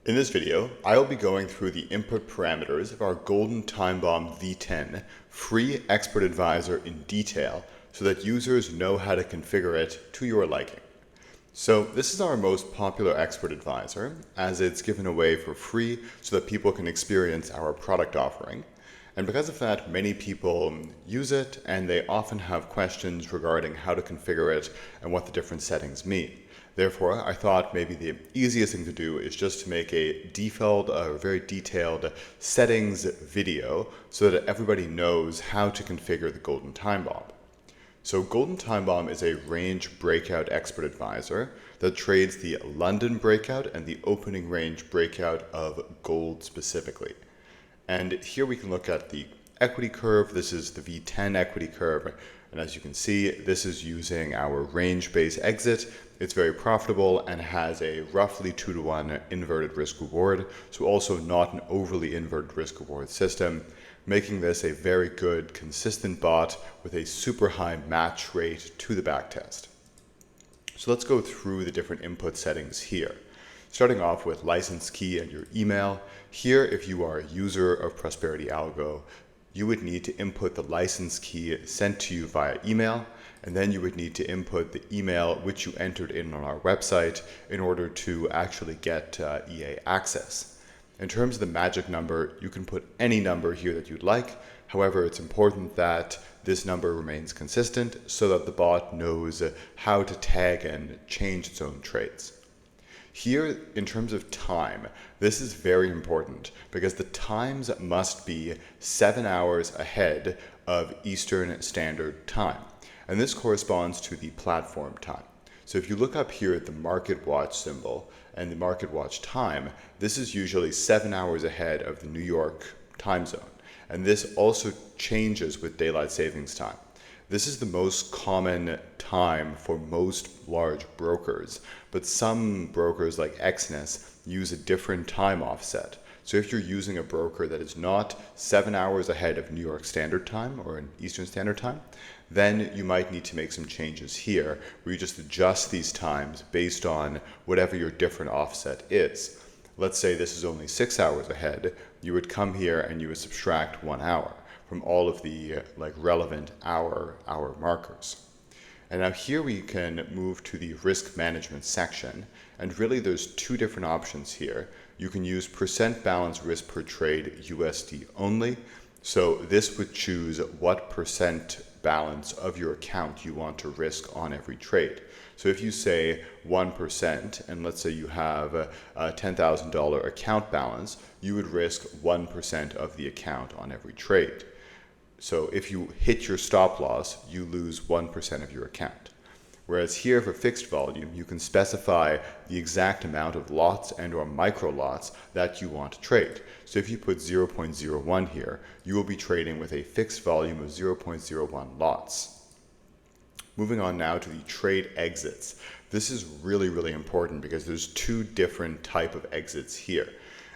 In this video, I will be going through the input parameters of our Golden Timebomb V10 free expert advisor in detail so that users know how to configure it to your liking. So this is our most popular expert advisor, as it's given away for free so that people can experience our product offering. And because of that, many people use it and they often have questions regarding how to configure it and what the different settings mean. Therefore, I thought maybe the easiest thing to do is just to make a default, very detailed settings video so that everybody knows how to configure the Golden Timebomb. So Golden Timebomb is a range breakout expert advisor that trades the London breakout and the opening range breakout of gold specifically. And here we can look at the equity curve. This is the V10 equity curve. And as you can see, this is using our range-based exit. It's very profitable and has a roughly 2-to-1 inverted risk reward. So also not an overly inverted risk reward system, making this a very good, consistent bot with a super high match rate to the backtest. So let's go through the different input settings here. Starting off with license key and your email. Here, if you are a user of Prosperity Algo, you would need to input the license key sent to you via email, and then you would need to input the email which you entered in on our website in order to actually get EA access. In terms of the magic number, you can put any number here that you'd like. However, it's important that this number remains consistent so that the bot knows how to tag and change its own trades. Here, in terms of time, this is very important because the times must be 7 hours ahead of Eastern Standard Time. And this corresponds to the platform time. So if you look up here at the market watch symbol and the market watch time, this is usually 7 hours ahead of the New York time zone. And this also changes with daylight savings time. This is the most common time for most large brokers, but some brokers like Exness use a different time offset. So if you're using a broker that is not 7 hours ahead of New York Standard Time or in Eastern Standard Time, then you might need to make some changes here where you just adjust these times based on whatever your different offset is. Let's say this is only 6 hours ahead, you would come here and you would subtract 1 hour from all of the relevant hour markers. And now here we can move to the risk management section, and really there's two different options here. You can use percent balance risk per trade USD only. So this would choose what percent balance of your account you want to risk on every trade. So if you say 1%, and let's say you have a $10,000 account balance, you would risk 1% of the account on every trade. So if you hit your stop loss, you lose 1% of your account. Whereas here for fixed volume, you can specify the exact amount of lots and or micro lots that you want to trade. So if you put 0.01 here, you will be trading with a fixed volume of 0.01 lots. Moving on now to the trade exits. This is really, really important because there's two different type of exits here.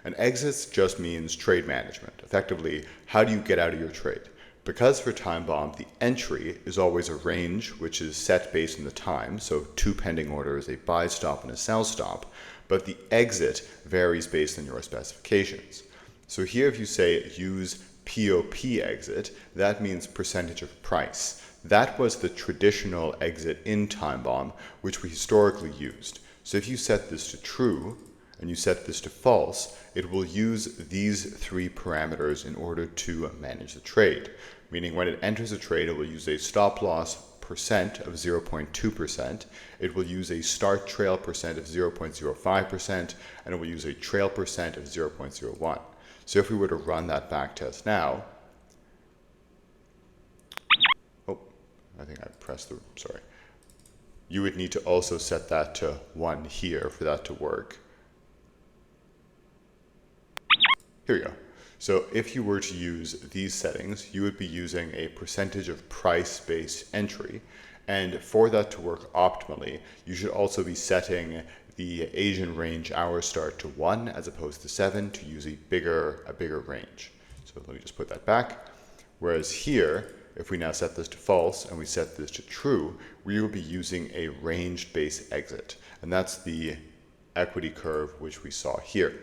And exits just means trade management. Effectively, how do you get out of your trade? Because for Timebomb, the entry is always a range, which is set based on the time. So 2 pending orders, a buy stop and a sell stop. But the exit varies based on your specifications. So here if you say use POP exit, that means percentage of price. That was the traditional exit in Timebomb, which we historically used. So if you set this to true, and you set this to false, it will use these 3 parameters in order to manage the trade. Meaning when it enters a trade, it will use a stop loss percent of 0.2%, it will use a start trail percent of 0.05%, and it will use a trail percent of 0.01. So if we were to run that back test now, I think I pressed sorry. You would need to also set that to 1 here for that to work. Here we go. So if you were to use these settings, you would be using a percentage of price-based entry. And for that to work optimally, you should also be setting the Asian range hour start to 1 as opposed to 7 to use a bigger range. So let me just put that back. Whereas here, if we now set this to false and we set this to true, we will be using a range-based exit. And that's the equity curve which we saw here.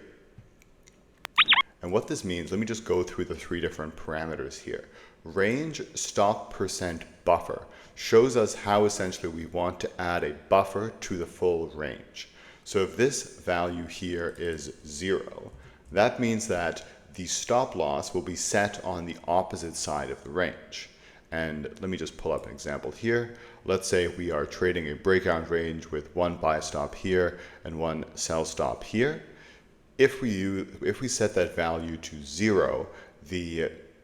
And what this means, let me just go through the three different parameters here. Range stop percent buffer shows us how essentially we want to add a buffer to the full range. So if this value here is 0, that means that the stop loss will be set on the opposite side of the range. And let me just pull up an example here. Let's say we are trading a breakout range with one buy stop here and one sell stop here. If we set that value to 0,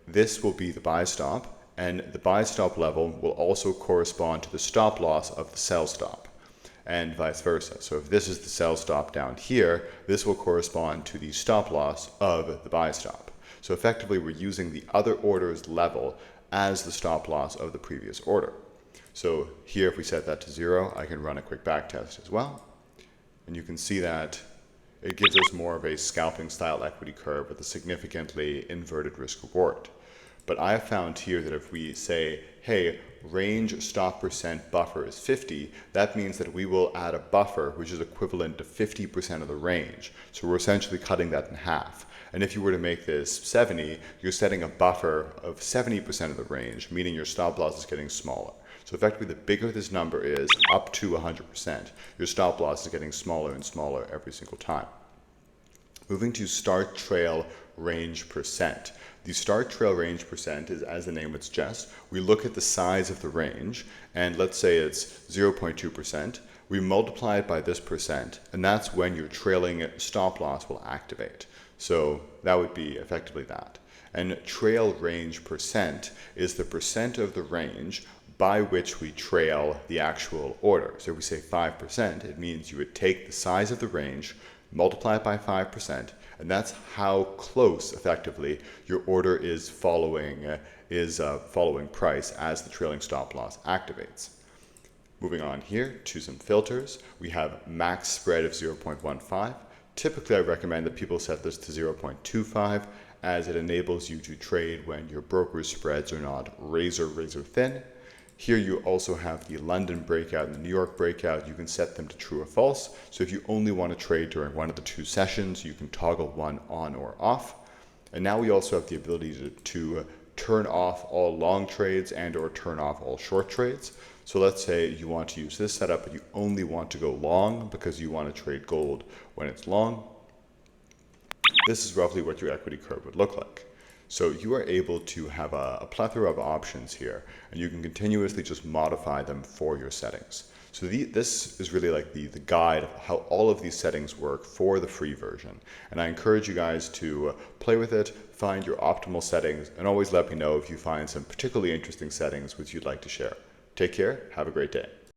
this will be the buy stop, and the buy stop level will also correspond to the stop loss of the sell stop, and vice versa. So if this is the sell stop down here, this will correspond to the stop loss of the buy stop. So effectively, we're using the other order's level as the stop loss of the previous order. So here, if we set that to 0, I can run a quick back test as well, and you can see that it gives us more of a scalping style equity curve with a significantly inverted risk reward. But I have found here that if we say, hey, range stop percent buffer is 50, that means that we will add a buffer which is equivalent to 50% of the range. So we're essentially cutting that in half. And if you were to make this 70, you're setting a buffer of 70% of the range, meaning your stop loss is getting smaller. So effectively, the bigger this number is, up to 100%, your stop loss is getting smaller and smaller every single time. Moving to start trail range percent. The start trail range percent is, as the name would suggest, we look at the size of the range, and let's say it's 0.2%. We multiply it by this percent, and that's when your trailing stop loss will activate. So that would be effectively that. And trail range percent is the percent of the range by which we trail the actual order. So if we say 5%, it means you would take the size of the range, multiply it by 5%, and that's how close, effectively, your order is following price as the trailing stop loss activates. Moving on here to some filters, we have max spread of 0.15. Typically, I recommend that people set this to 0.25, as it enables you to trade when your broker's spreads are not razor thin. Here you also have the London breakout and the New York breakout. You can set them to true or false. So if you only want to trade during one of the two sessions, you can toggle one on or off. And now we also have the ability to turn off all long trades and or turn off all short trades. So let's say you want to use this setup, but you only want to go long because you want to trade gold when it's long. This is roughly what your equity curve would look like. So you are able to have a plethora of options here, and you can continuously just modify them for your settings. So this is really like the guide of how all of these settings work for the free version. And I encourage you guys to play with it, find your optimal settings, and always let me know if you find some particularly interesting settings which you'd like to share. Take care, have a great day.